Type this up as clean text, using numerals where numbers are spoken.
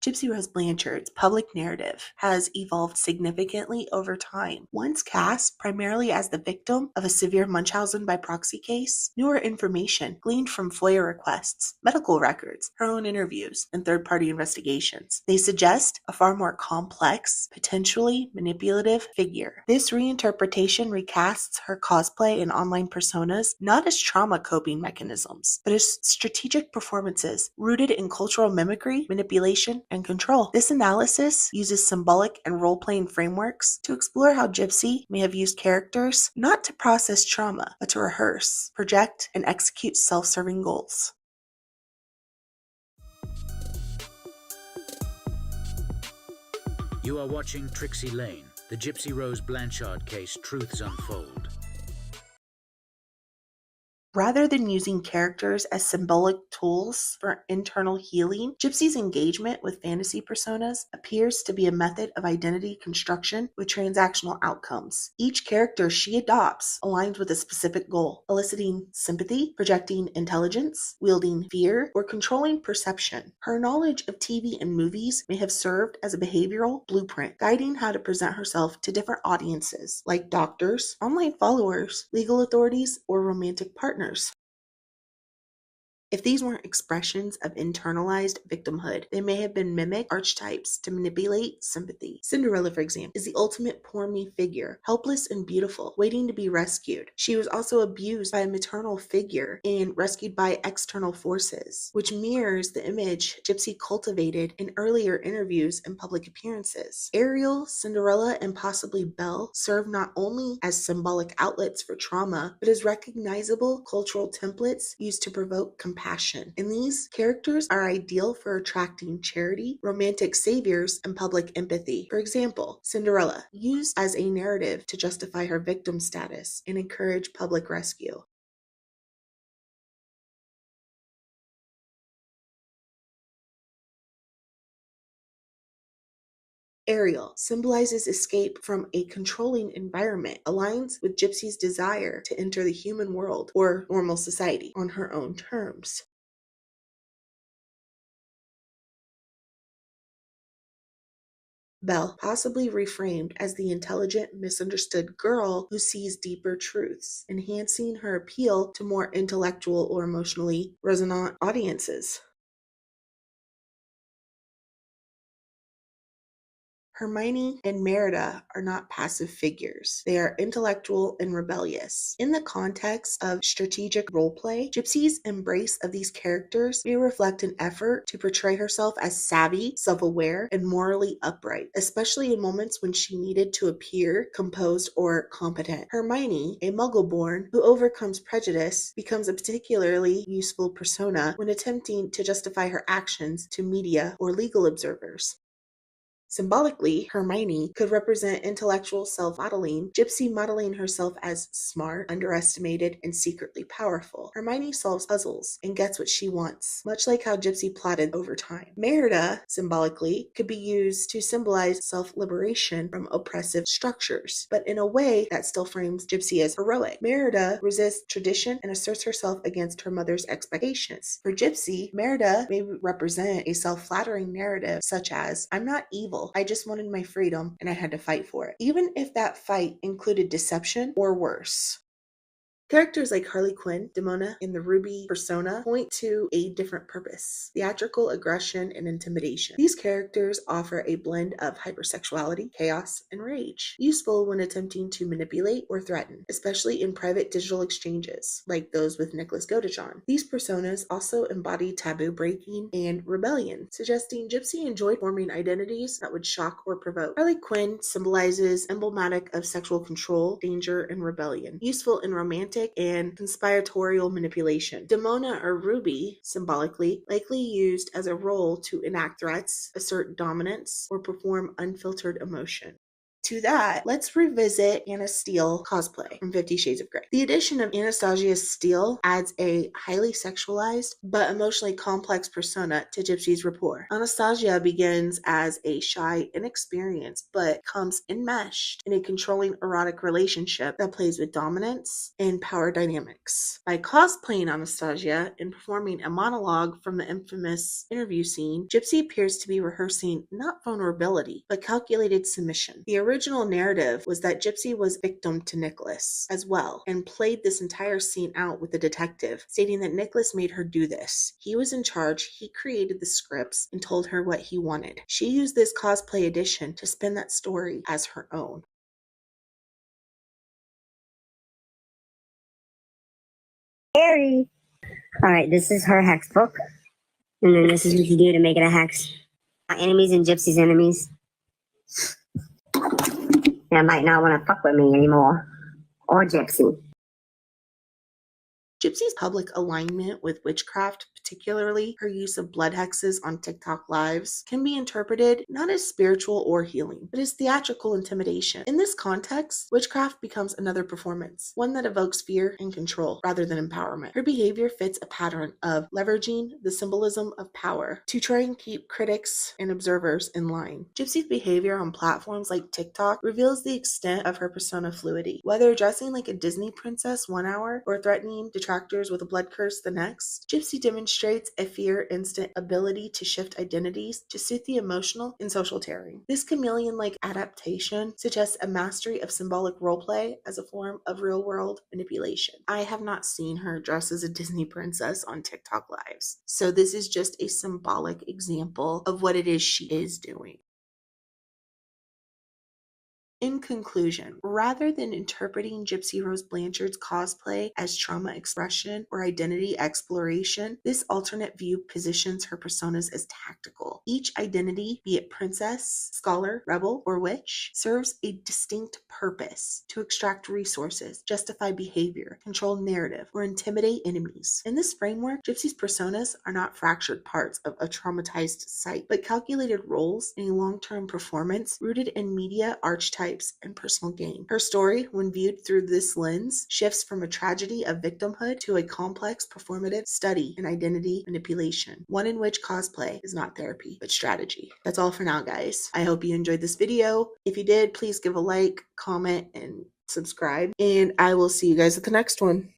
Gypsy Rose Blanchard's public narrative has evolved significantly over time. Once cast primarily as the victim of a severe Munchausen by proxy case, newer information gleaned from FOIA requests, medical records, her own interviews, and third-party investigations. They suggest a far more complex, potentially manipulative figure. This reinterpretation recasts her cosplay and online personas not as trauma coping mechanisms, but as strategic performances rooted in cultural mimicry, manipulation, and control. This analysis uses symbolic and role-playing frameworks to explore how Gypsy may have used characters not to process trauma, but to rehearse, project, and execute self-serving goals. You are watching Trixie Lane, the Gypsy Rose Blanchard case Truths Unfold. Rather than using characters as symbolic tools for internal healing, Gypsy's engagement with fantasy personas appears to be a method of identity construction with transactional outcomes. Each character she adopts aligns with a specific goal, eliciting sympathy, projecting intelligence, wielding fear, or controlling perception. Her knowledge of TV and movies may have served as a behavioral blueprint, guiding how to present herself to different audiences, like doctors, online followers, legal authorities, or romantic partners. If these weren't expressions of internalized victimhood, they may have been mimic archetypes to manipulate sympathy. Cinderella, for example, is the ultimate poor me figure, helpless and beautiful, waiting to be rescued. She was also abused by a maternal figure and rescued by external forces, which mirrors the image Gypsy cultivated in earlier interviews and public appearances. Ariel, Cinderella, and possibly Belle serve not only as symbolic outlets for trauma, but as recognizable cultural templates used to provoke compassion. And these characters are ideal for attracting charity, romantic saviors, and public empathy. For example, Cinderella, used as a narrative to justify her victim status and encourage public rescue. Ariel symbolizes escape from a controlling environment, aligns with Gypsy's desire to enter the human world or normal society on her own terms. Belle, possibly reframed as the intelligent, misunderstood girl who sees deeper truths, enhancing her appeal to more intellectual or emotionally resonant audiences. Hermione and Merida are not passive figures. They are intellectual and rebellious. In the context of strategic roleplay, Gypsy's embrace of these characters may reflect an effort to portray herself as savvy, self-aware, and morally upright, especially in moments when she needed to appear composed or competent. Hermione, a Muggle-born who overcomes prejudice, becomes a particularly useful persona when attempting to justify her actions to media or legal observers. Symbolically, Hermione could represent intellectual self-modeling, Gypsy modeling herself as smart, underestimated, and secretly powerful. Hermione solves puzzles and gets what she wants, much like how Gypsy plotted over time. Merida, symbolically, could be used to symbolize self-liberation from oppressive structures, but in a way that still frames Gypsy as heroic. Merida resists tradition and asserts herself against her mother's expectations. For Gypsy, Merida may represent a self-flattering narrative such as, "I'm not evil, I just wanted my freedom and I had to fight for it," even if that fight included deception or worse. Characters like Harley Quinn, Demona, and the Ruby persona point to a different purpose: theatrical aggression and intimidation. These characters offer a blend of hypersexuality, chaos, and rage, useful when attempting to manipulate or threaten, especially in private digital exchanges, like those with Nicholas Godejohn. These personas also embody taboo breaking and rebellion, suggesting Gypsy enjoyed forming identities that would shock or provoke. Harley Quinn symbolizes emblematic of sexual control, danger, and rebellion, useful in romantic and conspiratorial manipulation. Demona or Ruby, symbolically, likely used as a role to enact threats, assert dominance, or perform unfiltered emotion. To that, let's revisit Anna Steele cosplay from 50 Shades of Grey. The addition of Anastasia Steele adds a highly sexualized but emotionally complex persona to Gypsy's rapport. Anastasia begins as a shy, inexperienced, but comes enmeshed in a controlling erotic relationship that plays with dominance and power dynamics. By cosplaying Anastasia and performing a monologue from the infamous interview scene, Gypsy appears to be rehearsing not vulnerability, but calculated submission. The original narrative was that Gypsy was victim to Nicholas as well, and played this entire scene out with the detective, stating that Nicholas made her do this. He was in charge, he created the scripts, and told her what he wanted. She used this cosplay edition to spin that story as her own. Scary. Alright, this is her hex book. And then this is what you do to make it a hex. Enemies and Gypsy's enemies. They might not want to fuck with me anymore. Or Gypsy. Gypsy's public alignment with witchcraft, particularly her use of blood hexes on TikTok lives, can be interpreted not as spiritual or healing, but as theatrical intimidation. In this context, witchcraft becomes another performance, one that evokes fear and control rather than empowerment. Her behavior fits a pattern of leveraging the symbolism of power to try and keep critics and observers in line. Gypsy's behavior on platforms like TikTok reveals the extent of her persona fluidity, whether dressing like a Disney princess one hour or threatening detractors with a blood curse the next. Gypsy demonstrates a fear-instant ability to shift identities to suit the emotional and social tearing. This chameleon-like adaptation suggests a mastery of symbolic roleplay as a form of real-world manipulation. I have not seen her dress as a Disney princess on TikTok lives, so this is just a symbolic example of what it is she is doing. In conclusion, rather than interpreting Gypsy Rose Blanchard's cosplay as trauma expression or identity exploration, this alternate view positions her personas as tactical. Each identity, be it princess, scholar, rebel, or witch, serves a distinct purpose to extract resources, justify behavior, control narrative, or intimidate enemies. In this framework, Gypsy's personas are not fractured parts of a traumatized psyche, but calculated roles in a long-term performance rooted in media archetypes and personal gain. Her story, when viewed through this lens, shifts from a tragedy of victimhood to a complex performative study in identity manipulation, one in which cosplay is not therapy, but strategy. That's all for now, guys. I hope you enjoyed this video. If you did, please give a like, comment, and subscribe, and I will see you guys at the next one.